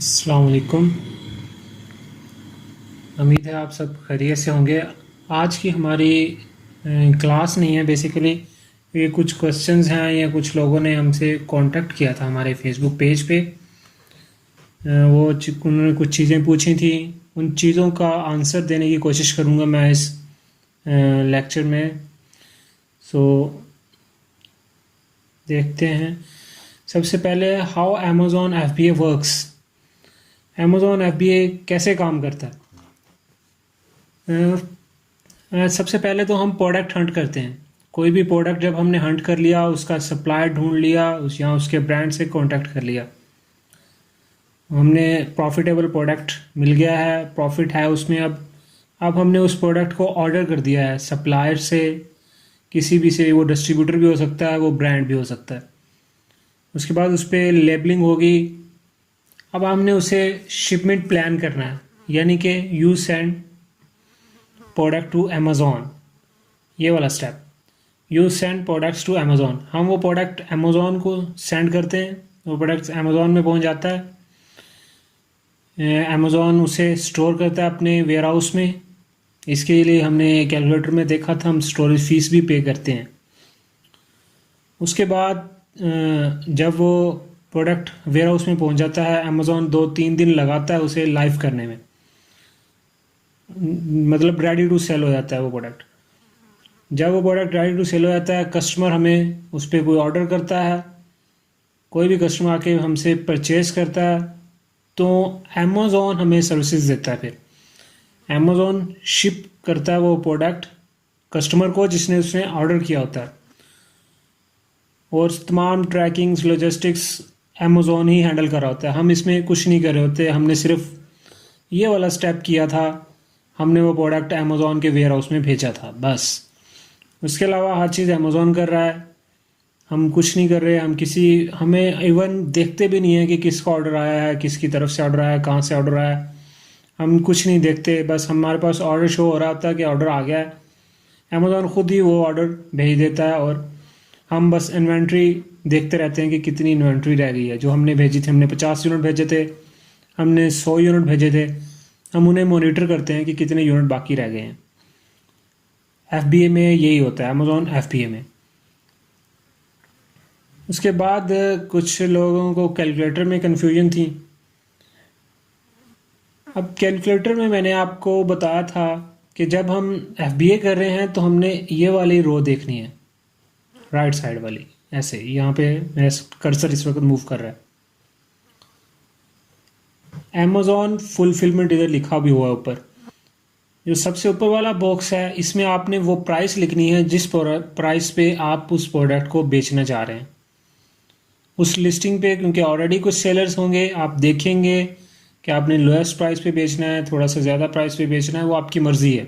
अस्सलाम वालेकुम। उम्मीद है आप सब खैरियत से होंगे। आज की हमारी क्लास नहीं है, बेसिकली ये कुछ क्वेश्चंस हैं या कुछ लोगों ने हमसे कांटेक्ट किया था हमारे फेसबुक पेज पे। उन्होंने कुछ चीज़ें पूछी थी, उन चीज़ों का आंसर देने की कोशिश करूँगा मैं इस लेक्चर में। सो देखते हैं। सबसे पहले, how Amazon FBA works. Amazon FBA कैसे काम करता है? सबसे पहले तो हम प्रोडक्ट हंट करते हैं। कोई भी प्रोडक्ट जब हमने हंट कर लिया, उसका सप्लायर ढूंढ लिया, या उसके ब्रांड से कांटेक्ट कर लिया, हमने प्रॉफिटेबल प्रोडक्ट मिल गया है, प्रॉफिट है उसमें। अब हमने उस प्रोडक्ट को ऑर्डर कर दिया है सप्लायर से, किसी भी से। वो डिस्ट्रीब्यूटर भी हो सकता है, वो ब्रांड भी हो सकता है। उसके बाद उस पर लेबलिंग होगी। अब हमने उसे शिपमेंट प्लान करना है, यानी कि you send product to Amazon, ये वाला step. You send products to Amazon. हम वो प्रोडक्ट अमेज़ॉन को सेंड करते हैं, वो प्रोडक्ट अमेज़ॉन में पहुंच जाता है। अमेज़ॉन उसे स्टोर करता है अपने वेयर हाउस में। इसके लिए हमने कैलकुलेटर में देखा था, हम स्टोरेज फीस भी पे करते हैं। उसके बाद जब वो प्रोडक्ट वेयर हाउस में पहुंच जाता है, अमेज़ॉन 2-3 दिन लगाता है उसे लाइव करने में, मतलब रेडी टू सेल हो जाता है वो प्रोडक्ट। जब वो प्रोडक्ट रेडी टू सेल हो जाता है, कस्टमर हमें उस पर कोई ऑर्डर करता है, कोई भी कस्टमर आके हमसे परचेज करता है, तो अमेज़ॉन हमें सर्विसेज देता है। फिर अमेज़ॉन शिप करता है वो प्रोडक्ट कस्टमर को जिसने उसने ऑर्डर किया होता है, और तमाम ट्रैकिंग्स लॉजिस्टिक्स अमेज़ॉन ही हैंडल कर रहा होता है। हम इसमें कुछ नहीं कर रहे होते, हमने सिर्फ ये वाला स्टेप किया था, हमने वो प्रोडक्ट अमेज़ॉन के वेयर हाउस में भेजा था, बस। उसके अलावा हर चीज़ अमेज़ॉन कर रहा है, हम कुछ नहीं कर रहे। हमें इवन देखते भी नहीं है कि किसका ऑर्डर आया है, किसकी तरफ से ऑर्डर आया है, कहाँ से ऑर्डर आया है, हम कुछ नहीं देखते। बस हमारे पास ऑर्डर शो हो रहा था कि ऑर्डर आ गया है, अमेज़ॉन खुद ही वो ऑर्डर भेज देता है, और हम बस इन्वेंट्री देखते रहते हैं कि कितनी इन्वेंट्री रह गई है। जो हमने भेजी थी, हमने 50 यूनिट भेजे थे, हमने 100 यूनिट भेजे थे, हम उन्हें मॉनिटर करते हैं कि कितने यूनिट बाकी रह गए हैं। FBA में यही होता है, अमेज़ॉन FBA में। उसके बाद कुछ लोगों को कैलकुलेटर में कन्फ्यूजन थी। अब कैलकुलेटर में मैंने आपको बताया था कि जब हम FBA कर रहे हैं तो हमने ये वाली रो देखनी है, राइट साइड वाली, ऐसे। यहाँ पे मेरा कर्सर इस वक्त मूव कर रहा है। अमेज़ॉन फुलफिलमेंट इधर लिखा भी हुआ है ऊपर। जो सबसे ऊपर वाला बॉक्स है, इसमें आपने वो प्राइस लिखनी है जिस प्राइस पे आप उस प्रोडक्ट को बेचना चाह रहे हैं उस लिस्टिंग पे। क्योंकि ऑलरेडी कुछ सेलर्स होंगे, आप देखेंगे कि आपने लोएस्ट प्राइस पे बेचना है, थोड़ा सा ज़्यादा प्राइस पे बेचना है, वो आपकी मर्ज़ी है।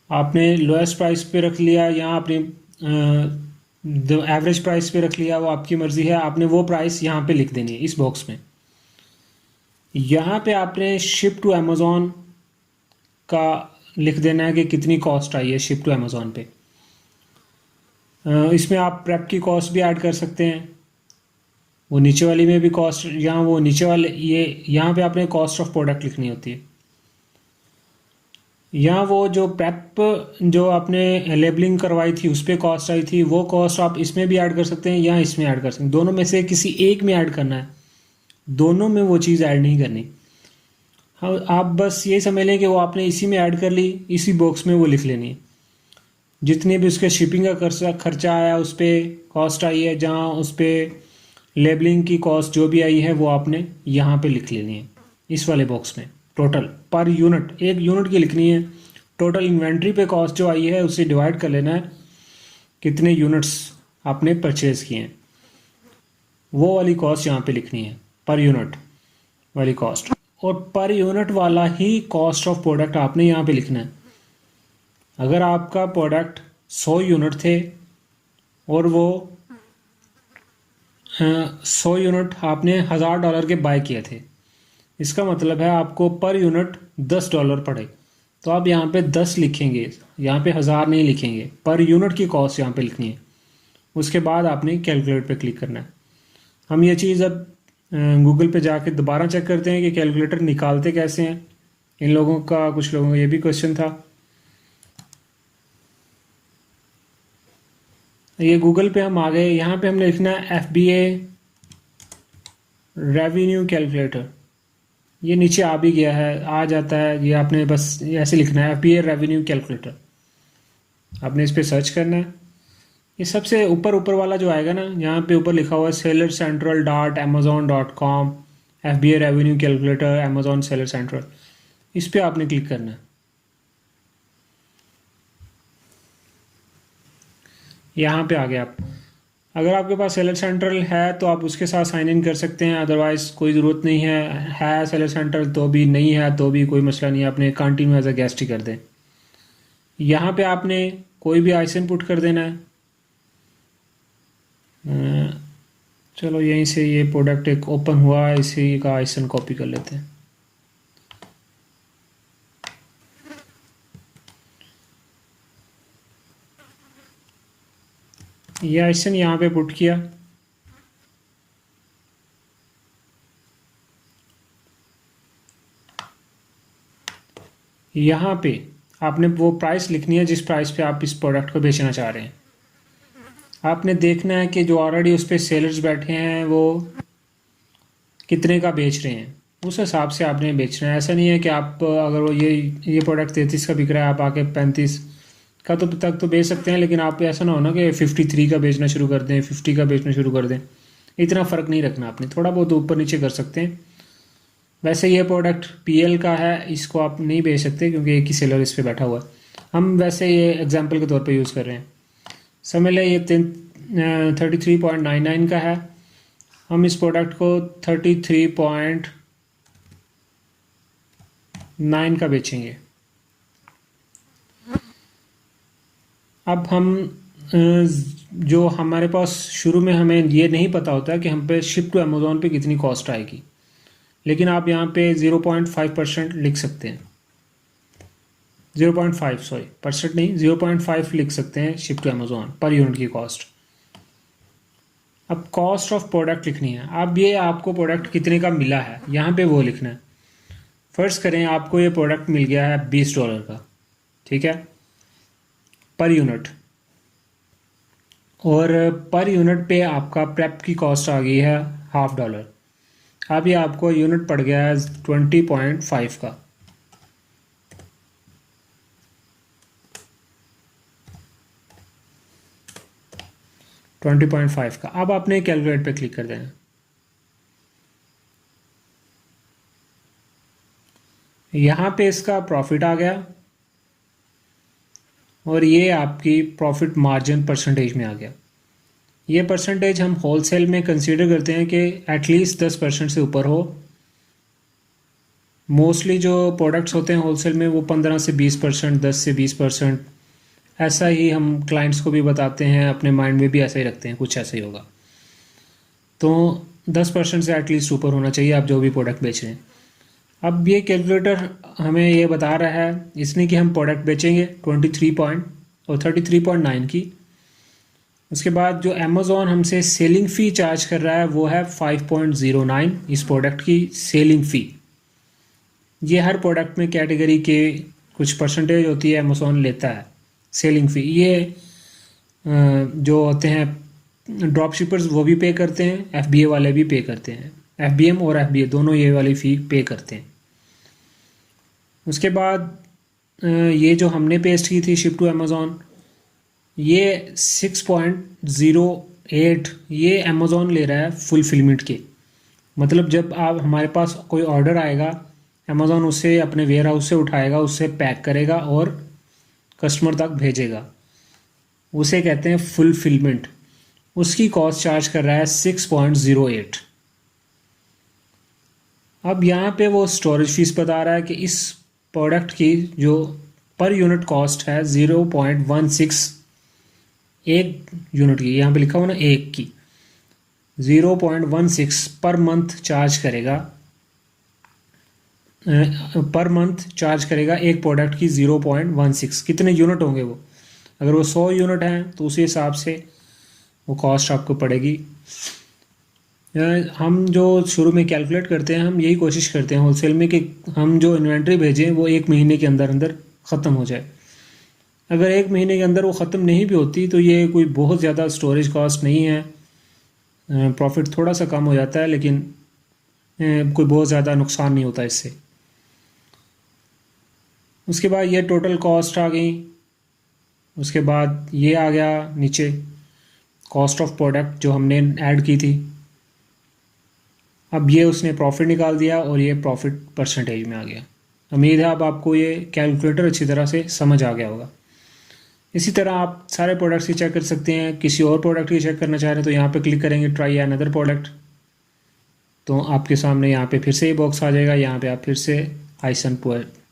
आपने लोएस्ट प्राइस पे रख लिया या आपने एवरेज प्राइस पे रख लिया, वो आपकी मर्ज़ी है। आपने वो प्राइस यहाँ पे लिख देनी है इस बॉक्स में। यहाँ पे आपने शिप टू अमेज़ॉन का लिख देना है कि कितनी कॉस्ट आई है शिप टू अमेज़ॉन पे। इसमें आप प्रेप की कॉस्ट भी ऐड कर सकते हैं, वो नीचे वाली में भी कॉस्ट, यहाँ वो नीचे वाले यहाँ पे आपने कॉस्ट ऑफ प्रोडक्ट लिखनी होती है। यहाँ वो जो प्रेप जो आपने लेबलिंग करवाई थी उस पर कॉस्ट आई थी, वो कॉस्ट आप इसमें भी ऐड कर सकते हैं या इसमें ऐड कर सकते हैं। दोनों में से किसी एक में ऐड करना है, दोनों में वो चीज़ ऐड नहीं करनी। हाँ, आप बस ये समझ लें कि वो आपने इसी में ऐड कर ली, इसी बॉक्स में वो लिख लेनी है। जितने भी उसके शिपिंग का खर्चा आया, उस पर कॉस्ट आई है, जहाँ उस पर लेबलिंग की कॉस्ट जो भी आई है, वो आपने यहाँ पे लिख लेनी है इस वाले बॉक्स में। टोटल पर यूनिट, एक यूनिट की लिखनी है। टोटल इन्वेंट्री पे कॉस्ट जो आई है उसे डिवाइड कर लेना है कितने यूनिट्स आपने परचेज किए हैं, वो वाली कॉस्ट यहाँ पे लिखनी है, पर यूनिट वाली कॉस्ट। और पर यूनिट वाला ही कॉस्ट ऑफ प्रोडक्ट आपने यहाँ पे लिखना है। अगर आपका प्रोडक्ट 100 यूनिट थे और वो 100 यूनिट आपने $1000 के बाय किए थे, इसका मतलब है आपको पर यूनिट $10 पड़े, तो आप यहाँ पे 10 लिखेंगे, यहाँ पे 1000 नहीं लिखेंगे। पर यूनिट की कॉस्ट यहाँ पे लिखनी है। उसके बाद आपने कैलकुलेट पे क्लिक करना है। हम ये चीज़ अब गूगल पे जाके दोबारा चेक करते हैं कि कैलकुलेटर निकालते कैसे हैं। इन लोगों का, कुछ लोगों का ये भी क्वेश्चन था। ये गूगल पे हम आ गए, यहाँ पे हमने लिखना है FBA रेवेन्यू कैलकुलेटर। ये नीचे आ भी गया है, आ जाता है, ये आपने बस ऐसे लिखना है FBA रेवेन्यू कैलकुलेटर। आपने इस पर सर्च करना है। ये सबसे ऊपर ऊपर वाला जो आएगा ना, यहाँ पे ऊपर लिखा हुआ है sellercentral.amazon.com FBA revenue calculator Amazon seller central. इस पर आपने क्लिक करना है। यहाँ पे आ गया आप। अगर आपके पास सेलर सेंट्रल है तो आप उसके साथ साइन इन कर सकते हैं, अदरवाइज कोई ज़रूरत नहीं है सेलर सेंट्रल तो भी, नहीं है तो भी कोई मसला नहीं है, आपने कंटिन्यू एज अ गेस्ट ही कर दें। यहाँ पे आपने कोई भी आइसन पुट कर देना है। चलो यहीं से ये प्रोडक्ट एक ओपन हुआ है, इसी का आइसन कॉपी कर लेते हैं। ये आइसन यहाँ पे पुट किया। यहाँ पे आपने वो प्राइस लिखनी है जिस प्राइस पे आप इस प्रोडक्ट को बेचना चाह रहे हैं। आपने देखना है कि जो ऑलरेडी उस पर सेलर्स बैठे हैं वो कितने का बेच रहे हैं, उस हिसाब से आपने बेचना है। ऐसा नहीं है कि आप अगर वो ये प्रोडक्ट 33 का बिक रहा है, आप आके 35 का तो तक तो बेच सकते हैं, लेकिन आप ऐसा ना हो ना कि 53 का बेचना शुरू कर दें, 50 का बेचना शुरू कर दें। इतना फ़र्क नहीं रखना आपने, थोड़ा बहुत ऊपर नीचे कर सकते हैं। वैसे ये प्रोडक्ट PL का है, इसको आप नहीं बेच सकते क्योंकि एक ही सेलर इस पर बैठा हुआ है। हम वैसे ये एग्जाम्पल के तौर पर यूज़ कर रहे हैं। समझ लें ये 33.99 का है, हम इस प्रोडक्ट को 33.9 का बेचेंगे। अब हम जो हमारे पास शुरू में हमें ये नहीं पता होता कि हम पे शिप टू अमेज़ॉन पे कितनी कॉस्ट आएगी, लेकिन आप यहाँ पे 0.5% लिख सकते हैं। 0.5 सॉरी परसेंट नहीं, 0.5 लिख सकते हैं शिप टू अमेज़ॉन पर यूनिट की कॉस्ट। अब कॉस्ट ऑफ प्रोडक्ट लिखनी है। अब ये आपको प्रोडक्ट कितने का मिला है यहाँ पे वो लिखना है। फर्ज करें आपको ये प्रोडक्ट मिल गया है $20 का, ठीक है, पर यूनिट, और पर यूनिट पे आपका प्रेप की कॉस्ट आ गई है $1/2। अब ये आपको यूनिट पड़ गया है 20.5 का। अब आपने कैलकुलेट पे क्लिक कर देना। यहाँ पे इसका प्रॉफिट आ गया और ये आपकी प्रॉफिट मार्जिन परसेंटेज में आ गया। ये परसेंटेज हम होलसेल में कंसीडर करते हैं कि एटलीस्ट 10% से ऊपर हो। मोस्टली जो प्रोडक्ट्स होते हैं होलसेल में वो 15 से 20%, 10 से 20%, ऐसा ही हम क्लाइंट्स को भी बताते हैं, अपने माइंड में भी ऐसा ही रखते हैं, कुछ ऐसा ही होगा। तो 10% से एटलीस्ट ऊपर होना चाहिए आप जो भी प्रोडक्ट बेच रहे हैं। अब ये कैलकुलेटर हमें ये बता रहा है इसने कि हम प्रोडक्ट बेचेंगे 33.9 की। उसके बाद जो अमेज़ॉन हमसे सेलिंग फ़ी चार्ज कर रहा है वो है 5.09 इस प्रोडक्ट की सेलिंग फ़ी। ये हर प्रोडक्ट में कैटेगरी के कुछ परसेंटेज होती है, अमेज़ॉन लेता है सेलिंग फ़ी। ये जो होते हैं ड्रॉप शिपर्स वो भी पे करते हैं, FBA वाले भी पे करते हैं, FBM और FBA दोनों ये वाली फ़ी पे करते हैं। उसके बाद ये जो हमने पेस्ट की थी शिप टू अमेज़ॉन, ये 6.08 ये अमेज़ॉन ले रहा है फुलफिलमेंट के। मतलब जब आप हमारे पास कोई ऑर्डर आएगा, अमेज़ॉन उसे अपने वेयर हाउस से उठाएगा, उससे पैक करेगा और कस्टमर तक भेजेगा, उसे कहते हैं फुलफिलमेंट। उसकी कॉस्ट चार्ज कर रहा है 6.08। अब यहाँ पे वो स्टोरेज फीस बता रहा है कि इस प्रोडक्ट की जो पर यूनिट कॉस्ट है 0.16, एक यूनिट की, यहाँ पे लिखा हुआ ना एक की, 0.16 पर मंथ चार्ज करेगा, पर मंथ चार्ज करेगा एक प्रोडक्ट की 0.16। कितने यूनिट होंगे वो, अगर वो 100 यूनिट हैं तो उसी हिसाब से वो कॉस्ट आपको पड़ेगी। हम जो शुरू में कैलकुलेट करते हैं, हम यही कोशिश करते हैं होलसेल में कि हम जो इन्वेंट्री भेजें वो 1 महीने के अंदर अंदर ख़त्म हो जाए। अगर 1 महीने के अंदर वो ख़त्म नहीं भी होती तो ये कोई बहुत ज़्यादा स्टोरेज कॉस्ट नहीं है, प्रॉफिट थोड़ा सा कम हो जाता है, लेकिन कोई बहुत ज़्यादा नुकसान नहीं होता इससे। उसके बाद ये टोटल कॉस्ट आ गई। उसके बाद ये आ गया नीचे कॉस्ट ऑफ प्रोडक्ट जो हमने ऐड की थी। अब ये उसने प्रॉफिट निकाल दिया और ये प्रॉफिट परसेंटेज में आ गया। उम्मीद है अब आपको ये कैलकुलेटर अच्छी तरह से समझ आ गया होगा। इसी तरह आप सारे प्रोडक्ट्स की चेक कर सकते हैं। किसी और प्रोडक्ट की चेक करना चाह रहे हैं तो यहाँ पे क्लिक करेंगे ट्राई अनदर प्रोडक्ट, तो आपके सामने यहाँ पे फिर से ये बॉक्स आ जाएगा। यहाँ पे आप फिर से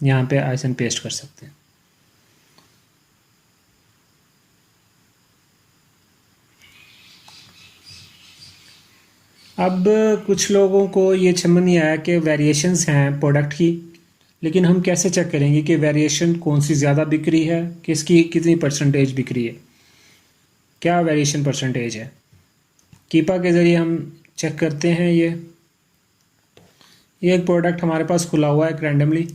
यहाँ पे आइसन पेस्ट कर सकते हैं। अब कुछ लोगों को ये समझ नहीं आया कि वेरिएशंस हैं प्रोडक्ट की, लेकिन हम कैसे चेक करेंगे कि वेरिएशन कौन सी ज़्यादा बिक रही है, किसकी कितनी परसेंटेज बिक रही है, क्या वेरिएशन परसेंटेज है। कीपा के ज़रिए हम चेक करते हैं। ये एक प्रोडक्ट हमारे पास खुला हुआ है रैंडमली।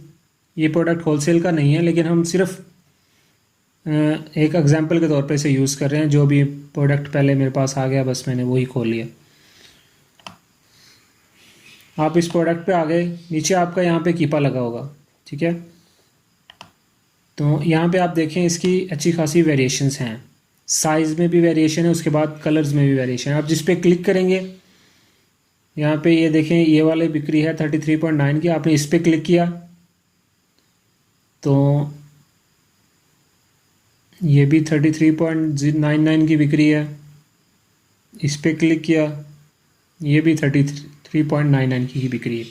ये प्रोडक्ट होलसेल का नहीं है, लेकिन हम सिर्फ एक एग्जांपल के तौर पे इसे यूज़ कर रहे हैं। जो भी प्रोडक्ट पहले मेरे पास आ गया बस मैंने वही खोल लिया। आप इस प्रोडक्ट पे आ गए, नीचे आपका यहाँ पे कीपा लगा होगा, ठीक है। तो यहाँ पे आप देखें इसकी अच्छी खासी वेरिएशंस हैं, साइज़ में भी वेरिएशन है, उसके बाद कलर्स में भी वेरिएशन है। आप जिस पे क्लिक करेंगे यहाँ पे ये देखें ये वाले बिक्री है 33.9 की। आपने इस पे क्लिक किया तो ये भी 33.99 की बिक्री है। इस पे क्लिक किया ये भी 33.99 की ही बिक्री है।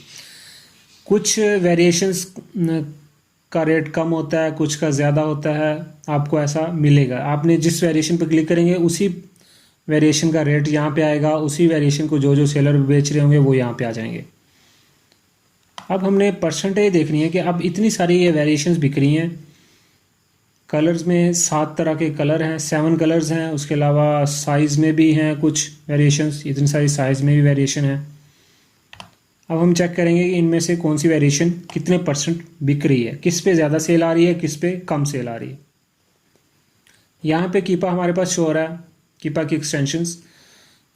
कुछ वेरिएशंस का रेट कम होता है, कुछ का ज़्यादा होता है, आपको ऐसा मिलेगा। आपने जिस वेरिएशन पर क्लिक करेंगे उसी वेरिएशन का रेट यहाँ पे आएगा, उसी वेरिएशन को जो जो सेलर बेच रहे होंगे वो यहाँ पे आ जाएंगे। अब हमने परसेंटेज देखनी है कि अब इतनी सारी ये वेरिएशंस बिक रही हैं। कलर्स में 7 तरह के कलर हैं, 7 कलर्स हैं। उसके अलावा साइज़ में भी हैं कुछ वेरिएशंस, इतनी सारी साइज़ में भी वेरिएशन है। अब हम चेक करेंगे कि इनमें से कौन सी वेरिएशन कितने परसेंट बिक रही है, किस पे ज़्यादा सेल आ रही है, किस पे कम सेल आ रही है। यहाँ पे कीपा हमारे पास शो हो रहा है, कीपा की एक्सटेंशंस।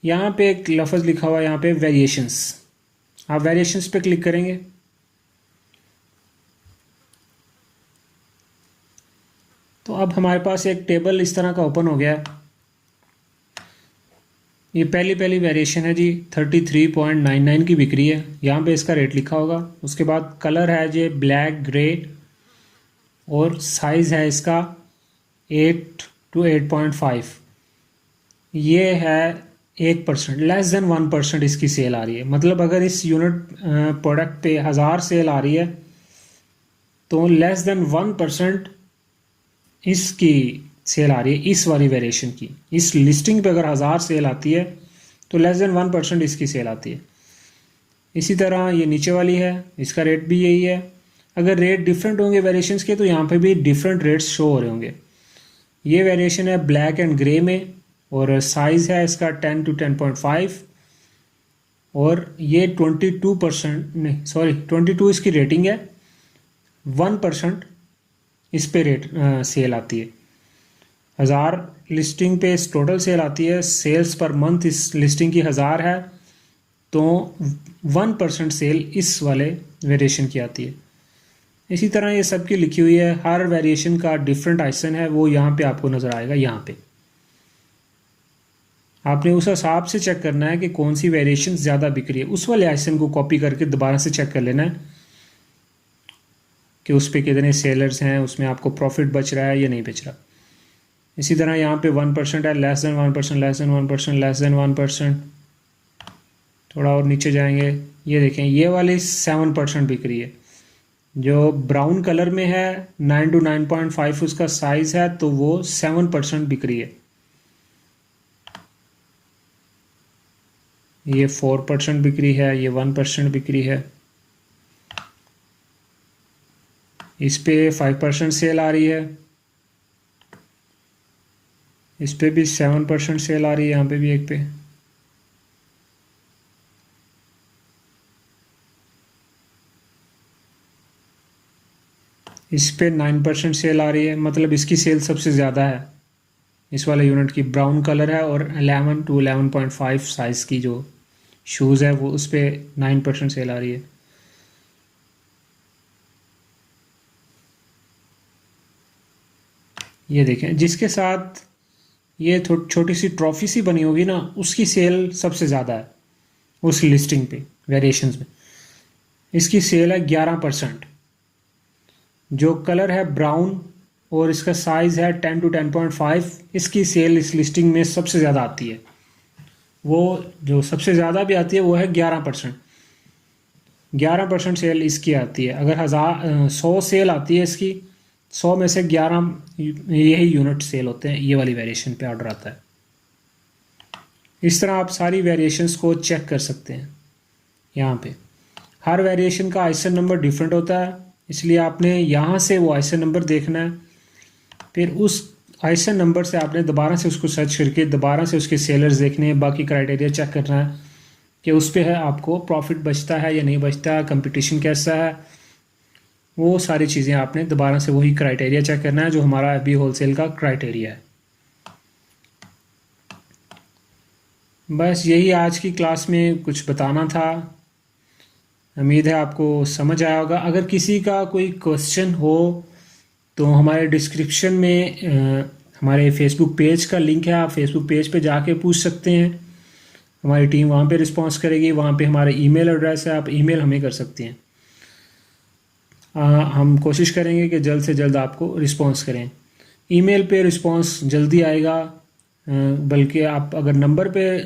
यहाँ पे एक लफ्ज़ लिखा हुआ है यहाँ पे वेरिएशंस। आप वेरिएशंस पे क्लिक करेंगे तो अब हमारे पास एक टेबल इस तरह का ओपन हो गया है। ये पहली वेरिएशन है जी, 33.99 की बिक्री है। यहाँ पे इसका रेट लिखा होगा। उसके बाद कलर है जी ब्लैक ग्रे, और साइज़ है इसका 8 to 8.5। ये है 1%, लेस देन 1% इसकी सेल आ रही है। मतलब अगर इस यूनिट प्रोडक्ट पे 1000 सेल आ रही है तो लेस देन 1% इसकी सेल आ रही है, इस वाली वेरिएशन की। इस लिस्टिंग पे अगर 1000 सेल आती है तो लेस देन 1% इसकी सेल आती है। इसी तरह ये नीचे वाली है, इसका रेट भी यही है। अगर रेट डिफरेंट होंगे वेरिएशंस के तो यहाँ पे भी डिफरेंट रेट्स शो हो रहे होंगे। ये वेरिएशन है ब्लैक एंड ग्रे में, और साइज़ है इसका 10 to 10.5, और ये 22% नहीं सॉरी 22 इसकी रेटिंग है, 1% इस पे रेट सेल आती है। 1000 लिस्टिंग पे टोटल सेल आती है, सेल्स पर मंथ इस लिस्टिंग की 1000 है, तो 1% सेल इस वाले वेरिएशन की आती है। इसी तरह ये सब की लिखी हुई है, हर वेरिएशन का डिफरेंट आइसन है, वो यहाँ पे आपको नज़र आएगा। यहाँ पे आपने उस हिसाब से चेक करना है कि कौन सी वेरिएशन ज़्यादा बिक रही है। उस वाले आइसन को कॉपी करके दोबारा से चेक कर लेना है कि उस पर कितने सेलर्स हैं, उसमें आपको प्रॉफिट बच रहा है या नहीं बच रहा। इसी तरह यहाँ पे 1% है, less than 1%, less than 1%, less than 1%। थोड़ा और नीचे जाएंगे, ये देखें ये वाली 7% बिक रही है। जो ब्राउन कलर में है 9 to 9.5 उसका साइज़ है, तो वो 7% बिक रही है। ये 4% बिक रही है, ये 1% बिक रही है। इस पे 5% सेल आ रही है, इस पे भी 7% सेल आ रही है, यहाँ पे भी एक पे। इस पे 9% सेल आ रही है, मतलब इसकी सेल सबसे ज़्यादा है इस वाले यूनिट की। ब्राउन कलर है और 11 to 11.5 साइज़ की जो शूज़ है वो उस पर 9% सेल आ रही है। ये देखें, जिसके साथ ये छोटी सी ट्रॉफी सी बनी होगी ना, उसकी सेल सबसे ज़्यादा है उस लिस्टिंग पे, वेरिएशंस में। इसकी सेल है 11%। जो कलर है ब्राउन और इसका साइज़ है 10 to 10.5, इसकी सेल इस लिस्टिंग में सबसे ज़्यादा आती है। वो जो सबसे ज़्यादा भी आती है वो है 11%। 11% सेल इसकी आती है। अगर 100 सेल आती है इसकी, 100 में से 11 यही यूनिट सेल होते हैं, ये वाली वेरिएशन पे ऑर्डर आता है। इस तरह आप सारी वेरिएशंस को चेक कर सकते हैं। यहाँ पे हर वेरिएशन का आइसन नंबर डिफरेंट होता है, इसलिए आपने यहाँ से वो आइसन नंबर देखना है। फिर उस आइसन नंबर से आपने दोबारा से उसको सर्च करके दोबारा से उसके सेलर्स देखने हैं, बाकी क्राइटेरिया चेक करना है कि उस पर है आपको प्रॉफिट बचता है या नहीं बचता है, कंपटीशन कैसा है। वो सारी चीज़ें आपने दोबारा से वही क्राइटेरिया चेक करना है जो हमारा अभी होलसेल का क्राइटेरिया है। बस यही आज की क्लास में कुछ बताना था। उम्मीद है आपको समझ आया होगा। अगर किसी का कोई क्वेश्चन हो तो हमारे डिस्क्रिप्शन में हमारे फेसबुक पेज का लिंक है, आप फेसबुक पेज पे जाके पूछ सकते हैं। हमारी टीम वहाँ पे रिस्पांस करेगी। वहाँ पे हमारा ईमेल एड्रेस है, आप ईमेल हमें कर सकते हैं। हम कोशिश करेंगे कि जल्द से जल्द आपको रिस्पांस करें। ईमेल पे रिस्पांस जल्दी आएगा, बल्कि आप अगर नंबर पे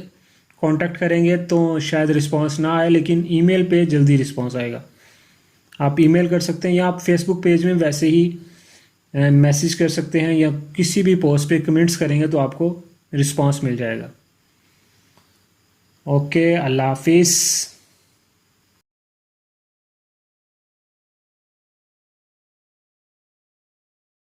कांटेक्ट करेंगे तो शायद रिस्पांस ना आए, लेकिन ईमेल पे जल्दी रिस्पांस आएगा। आप ईमेल कर सकते हैं या आप फेसबुक पेज में वैसे ही मैसेज कर सकते हैं, या किसी भी पोस्ट पे कमेंट्स करेंगे तो आपको रिस्पांस मिल जाएगा। ओके, अल्लाह हाफिज़।